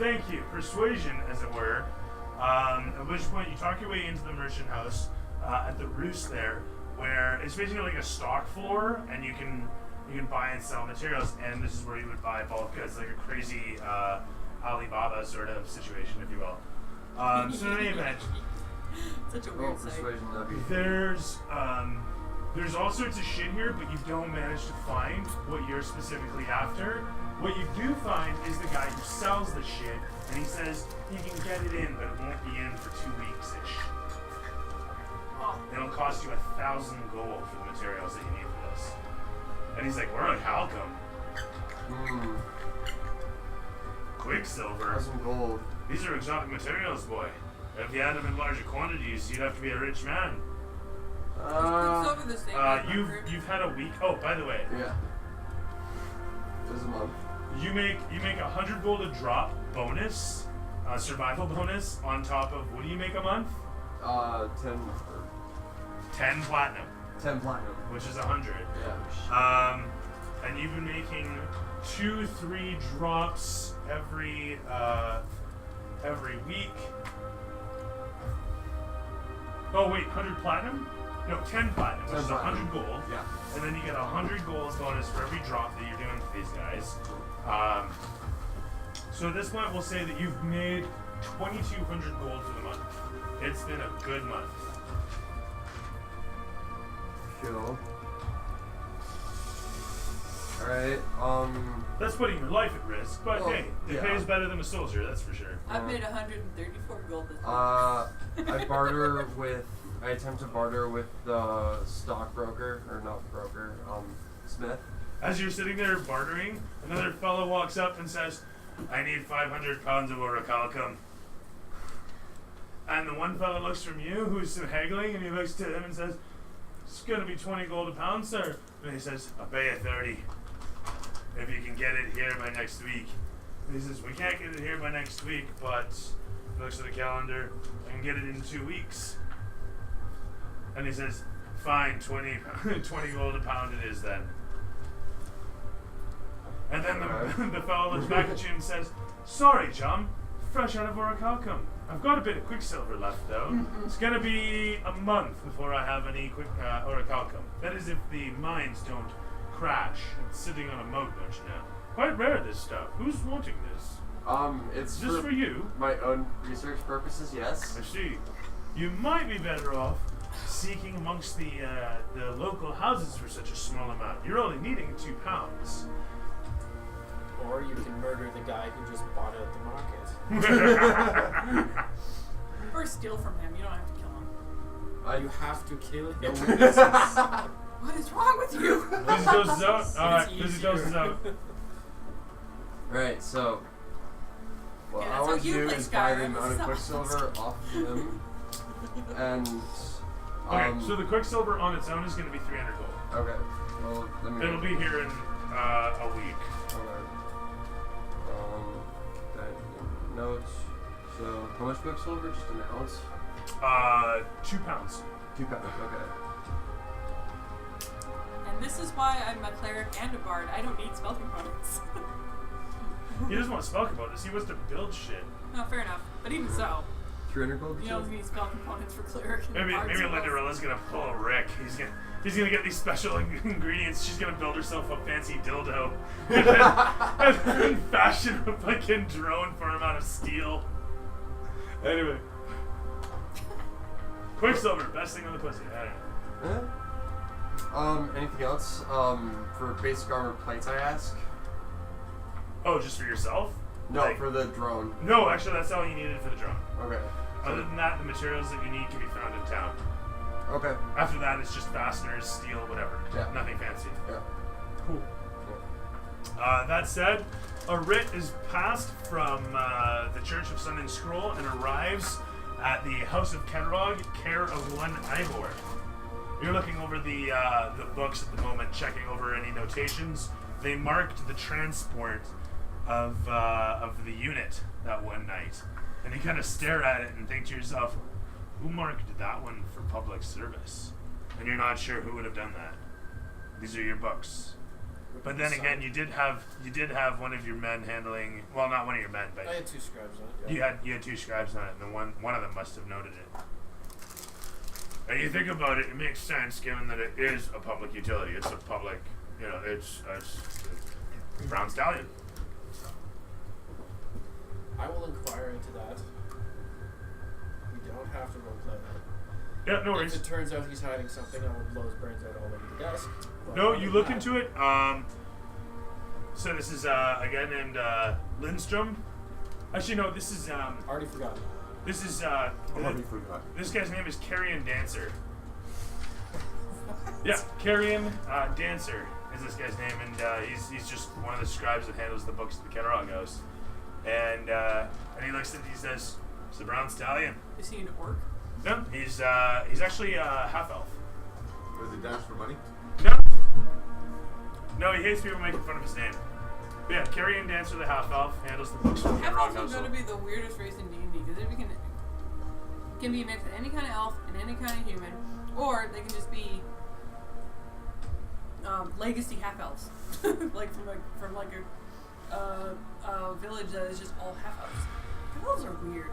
thank you. Persuasion, as it were. At which point you talk your way into the merchant house at the Roost there, where it's basically like a stock floor, and you can buy and sell materials, and this is where you would buy bulk goods, like a crazy Alibaba sort of situation, if you will. So in any event, such a weird sight. There's all sorts of shit here, but you don't manage to find what you're specifically after. What you do find is the guy who sells the shit, and he says you can get it in, but it won't be in for 2 weeks-ish. It'll cost you 1,000 gold for the materials that you need for this. And he's like, we're on Halcom. Quicksilver. 1,000 gold. These are exotic materials, boy. If you had them in larger quantities, you'd have to be a rich man. Quicksilver the same You've had a week. Oh, by the way. Yeah. Just a month. You make 100 gold a drop bonus, survival bonus on top of, what do you make a month? 10 platinum. 10 platinum. Which is 100. Yeah. And you've been making 2-3 drops every week. Oh wait, 100 platinum? No, 10 platinum, which is 100 gold. Yeah. And then you get 100 gold bonus for every drop that you're doing for these guys. So at this point, we'll say that you've made 2,200 gold for the month. It's been a good month. Cool. Alright, That's putting your life at risk, but hey, it pays better than a soldier, that's for sure. I've made 134 gold this month. I attempt to barter with the stockbroker, or not broker, Smith. As you're sitting there bartering, another fellow walks up and says, I need 500 pounds of orichalcum. And the one fellow looks from you, who's haggling, and he looks to him and says, it's going to be 20 gold a pound, sir. And he says, I'll pay you 30 if you can get it here by next week. And he says, we can't get it here by next week, but he looks at the calendar, I can get it in 2 weeks. And he says, fine, 20 gold a pound it is then. And then the fellow looks back at you and says, sorry, chum, fresh out of orichalcum. I've got a bit of quicksilver left, though. It's going to be a month before I have any orichalcum. That is if the mines don't crash. It's sitting on a moat, don't you know? Quite rare, this stuff. Who's wanting this? It's just for you. My own research purposes, yes. I see. You might be better off seeking amongst the local houses for such a small amount. You're only needing 2 pounds. Or you can murder the guy who just bought it at the market. Or steal from him. You don't have to kill him. You have to kill him. What is wrong with you? Busy doses out. Alright, busy doses out. Right, so what I want to do is buy the amount of quicksilver off of him. And okay, so the quicksilver on its own is going to be 300 gold. Okay. Well, it'll be here in a week. Okay. Notes. So, how much quicksilver? Just an ounce? 2 pounds. 2 pounds, okay. And this is why I'm a cleric and a bard. I don't need spell components. He doesn't want spell components. He wants to build shit. No, fair enough. But even so. 300 gold? You don't need spell components for cleric and maybe Lindarella's gonna pull a Rick. He's gonna get these special ingredients. She's gonna build herself a fancy dildo and then fashion a fucking drone for him out of steel. Anyway, Quicksilver, best thing on the pussy. I don't know. Anything else? For basic armor plates, I ask. Oh, just for yourself? No, for the drone. No, actually, that's all you needed for the drone. Okay. Other than that, the materials that you need can be found in town. Okay. After that, it's just fasteners, steel, whatever. Yeah. Nothing fancy. Yeah. Cool. That said, a writ is passed from the Church of Sun and Scroll and arrives at the House of Kedrog, care of one Ivor. You're looking over the books at the moment, checking over any notations. They marked the transport of the unit that one night. And you kind of stare at it and think to yourself, who marked that one for public service? And you're not sure who would have done that. These are your books. But then again, you did have one of your men handling. Well, not one of your men, but I had 2 scribes on it. Yeah. you had 2 scribes on it, and one of them must have noted it. And you think about it, it makes sense given that it is a public utility. It's a public, it's Brown Stallion. I will inquire into that. We don't have to roleplay that. Yeah, no worries. If it turns out he's hiding something, I will blow his brains out all over the desk. But No, other you than look that- into it. So this is a guy named Lindstrom. Actually, no, this is Already forgot. this is Already forgot. this guy's name is Carrion Dancer. Yeah, Carrion Dancer is this guy's name, and he's just one of the scribes that handles the books at the Ketterog House. And he looks at it, he says, "It's the Brown Stallion." Is he an orc? No, he's actually half elf. Does he dance for money? No, he hates people making fun of his name. But yeah, Carrion Dancer, the half elf, handles the books for the Half Ketterog elves are House. going to be the weirdest race in D&D because it can be mixed with any kind of elf and any kind of human, or they can just be legacy half elves, like from a village that is just all half elves. Half elves are weird.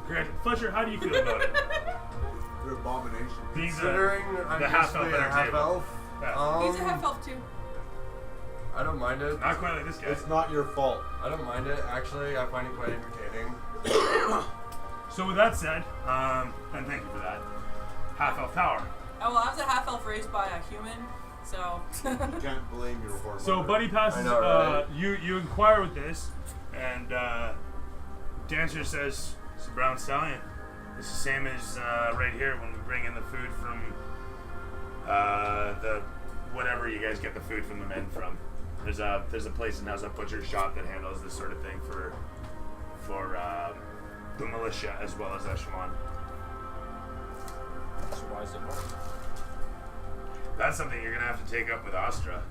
Great. Fletcher, how do you feel about it? They're abomination. Being Considering I'm the half basically elf a at our half table. elf, Yeah. He's a half elf too. I don't mind it. Not quite like this guy. It's not your fault. I don't mind it. Actually, I find it quite entertaining. So with that said, and thank you for that, half elf power. Oh well, I was a half elf raised by a human, so. You can't blame your hormone. So Buddy passes. I know, right? You inquire with this, and Dancer says, "It's a Brown Stallion. It's the same as right here when we bring in the food from the whatever you guys get the food from the men from. There's a place in house, a butcher shop that handles this sort of thing for the militia as well as Echelon. So why is it marked? That's something you're gonna have to take up with Astra.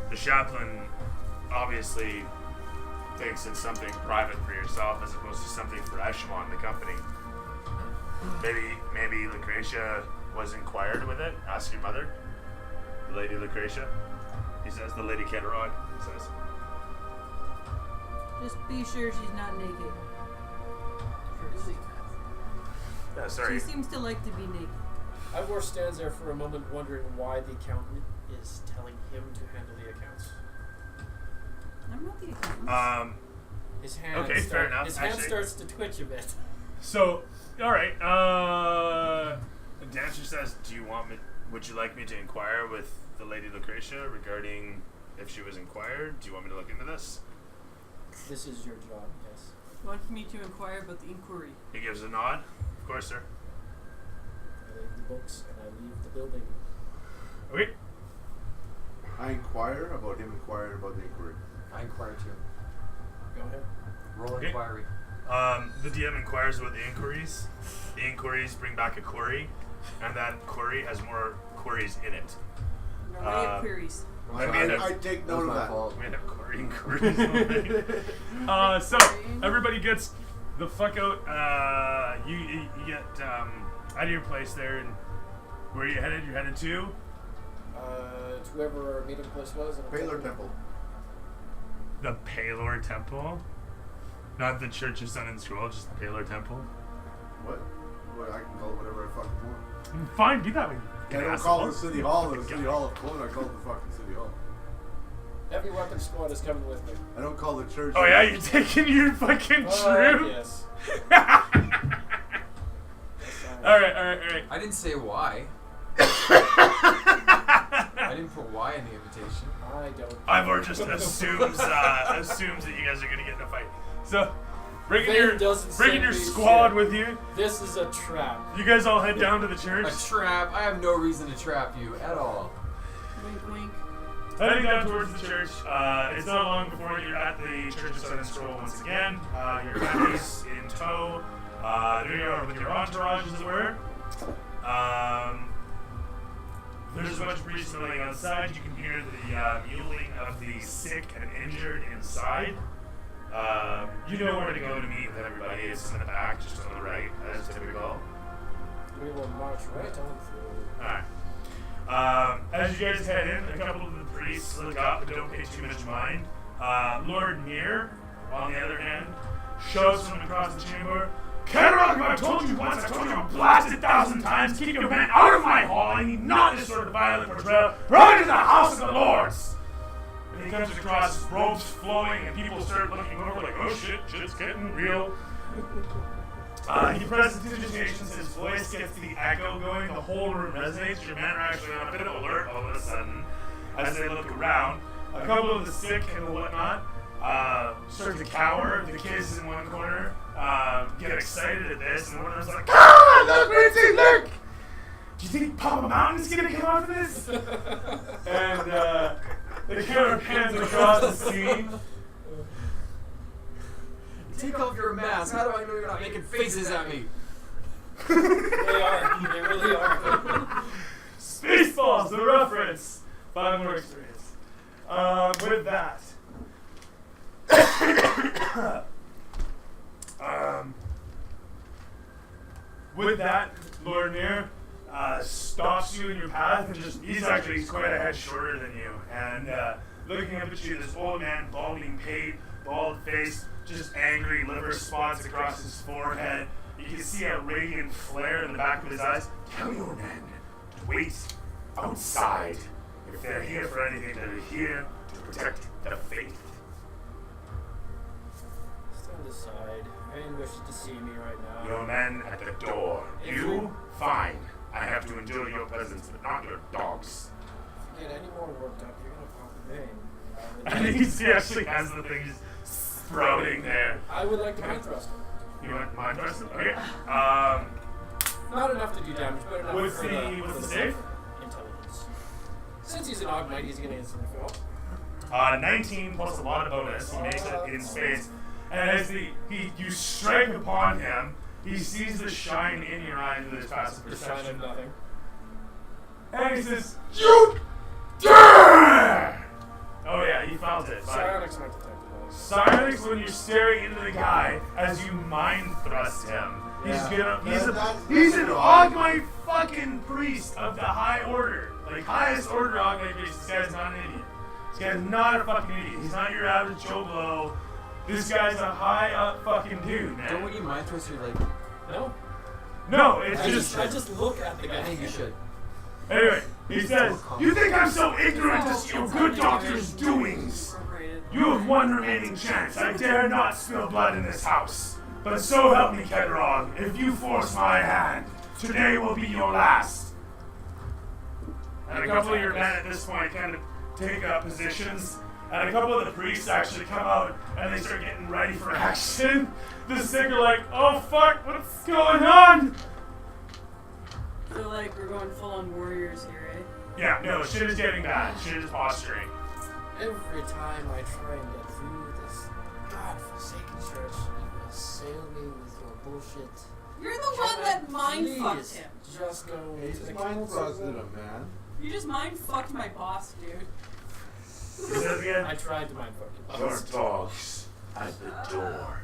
The chaplain obviously thinks it's something private for yourself as opposed to something for Echelon, the company. Maybe Lucretia was inquired with it. Ask your mother, the Lady Lucretia. He says, the Lady Ketterog says. Just be sure she's not naked. Yeah, sorry. She seems to like to be naked. Ivor stands there for a moment wondering why the accountant is telling him to handle the accounts. I'm not the accountant. His hand Okay, fair enough, His hand actually. starts to twitch a bit. So, all right. The Dancer says, would you like me to inquire with the Lady Lucretia regarding if she was inquired? Do you want me to look into this? This is your job, yes. Wants me to inquire about the inquiry. He gives a nod. Of course, sir. I leave the books and I leave the building. Okay. I inquire about him inquiring about the inquiry. I inquire too. Go ahead. Roll Okay. inquiry. The DM inquires about the inquiries. The inquiries bring back a query, and that query has more queries in it. We already have queries. I mean, I take That was note of my that. fault. We end up querying queries. So everybody gets the fuck out. You get out of your place there, and where are you headed? You're headed to To whoever our meeting place was. And Baylor Temple. the Palor Temple, not the Church of Sun and Scroll, just the Palor Temple. What? Well, I can call it whatever I fucking want. Fine, be that way. I don't call it the City Hall. The City Hall of Cologne. I call it the fucking City Hall. Heavy weapon squad is coming with me. I don't call the church. Oh yeah, you're taking your fucking troop. Yes. All right. I didn't say why. I didn't put why in the invitation. I don't. Ivor just assumes that you guys are gonna get in a fight. So bringing Vane doesn't your send me squad shit. with you. This is a trap. You guys all head down to the church. A trap? I have no reason to trap you at all. Wink, wink. Heading down towards the church. It's not long before you're at the Church of Sun and Scroll once again. Your family's in tow. There you are with your entourage, as it were. There's a bunch of priests milling outside. You can hear the mewling of the sick and injured inside. You know where to go to meet with everybody. It's in the back, just on the right, as typical. We will march right on through. Alright. As you guys head in, a couple of the priests look up but don't pay too much mind. Lord Near, on the other hand, shoves from across the chamber. Kenrock, I've told you once, I've told you a blasted 1,000 times, keep your men out of my hall. I need not this sort of violent portrayal. Brought into the house of the lords. And he comes across, his robes flowing, and people start looking over like, oh shit's getting real. He presses digitations, his voice gets the echo going, the whole room resonates. Your men are actually on a bit of alert all of a sudden as they look around. A couple of the sick and whatnot start to cower. The kids in one corner get excited at this, and one of them's like, ah, look, Lindsay, look! Do you think Papa Mountain's gonna come out of this? And the camera pans across the scene. Take off your mask. How do I know you're not making faces at me? They are. They really are. Spaceballs, the reference. 5 more experience. With that. With that, Lord Near stops you in your path and he's quite a head shorter than you. And looking up at you, this old man, balding pate, bald face, just angry, liver spots across his forehead. You can see a radiant flare in the back of his eyes. Tell your men to wait outside. If they're here for anything, they're here to protect the faith. Stand aside. Rain wishes to see me right now. Your men at the door. You? Fine. I have to endure your presence, but not your dogs. If you get any more worked up, you're gonna pop the vein. I think he actually has the thing just sprouting there. I would like to mind thrust him. You want mind thrust? Okay. Not enough to do damage, but enough What's for the save? Intelligence. Since he's an Augmite, he's gonna instantly fail. 19 plus a lot of bonus. He makes it in space. And as you strike upon him, he sees the shine in your eyes with his passive The shine perception. of nothing. And he says, you dare! Oh yeah, he felt it. Psionics might detect it. Psionics when you're staring into the guy as you mind thrust him. Yeah. He's an Augmite fucking priest of the high order. Like highest order Augmite priest. This guy's not an idiot. This guy's not a fucking idiot. He's not your average Joe Blow. This guy's a high up fucking dude, man. Don't when you mind thrust, you're like, No. No, it's I just just look at the guy. I think you should. anyway, he says, you think I'm so ignorant as to your good doctor's doings? You have one remaining chance. I dare not spill blood in this house. But so help me, Kedrog, if you force my hand, today will be your last. And a couple of your men at this point kind of take up positions, and a couple of the priests actually come out and they start getting ready for action. The sick are like, oh fuck, what's going on? So like we're going full on warriors here, eh? Yeah, no, shit is getting bad. Shit is posturing. Every time I try and get through this godforsaken church, you assail me with your bullshit. You're the one that mind fucked Please, him. just go He's to the mind council. thrusted him, man. You just mind fucked my boss, dude. Is that again? I tried to mind fuck you. Your dogs at the door.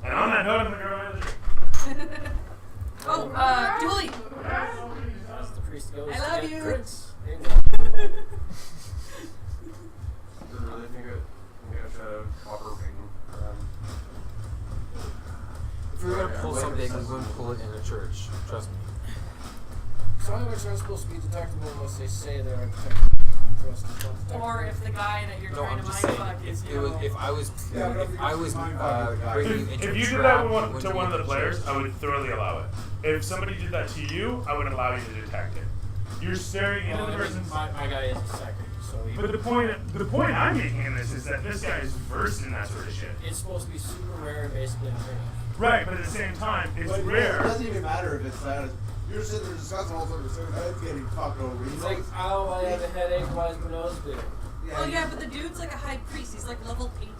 And on that note, I'm gonna go manager. Oh, Julie. As the priest goes I love to get you. drinks. I really think I should have copper ring. If we're gonna pull something, we're going to pull it in a church. Trust me. Psionics aren't supposed to be detectable unless they say they're detectable. Or if the guy that you're No, trying I'm to just mind saying. fuck is, you It was know. if I was If bringing you into If a you did trap, that you wouldn't to be one of the in the players, church. I would thoroughly allow it. If somebody did that to you, I would allow you to detect it. You're staring into the person's. My guy is a second, so he, But the point I'm making in this is that this guy is versed in that sort of shit. it's supposed to be super rare and basically unheard of. Right, but at the same time, it's But It rare. doesn't even matter if it's that. You're sitting there discussing all sorts of stuff. It's getting fucked over. He's like, ow, I have a headache, why is my nose bleeding? Oh yeah, but the dude's like a high priest. He's like level 18.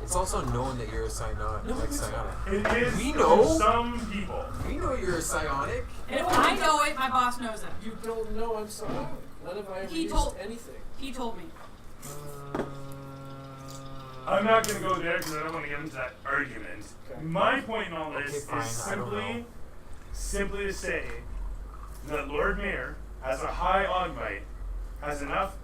It's also known that you're a psionic. No, Like it's psionic. It is We for know. some people. We know you're a psionic. And if I know it, my boss knows it. You don't know I'm psionic. When have I ever He used told- anything? He told me. I'm not going to go there because I don't want to get into that argument. Okay. My point in all this Okay, fine, is I don't know. simply to say that Lord Mayor, as a high Ogmite, has enough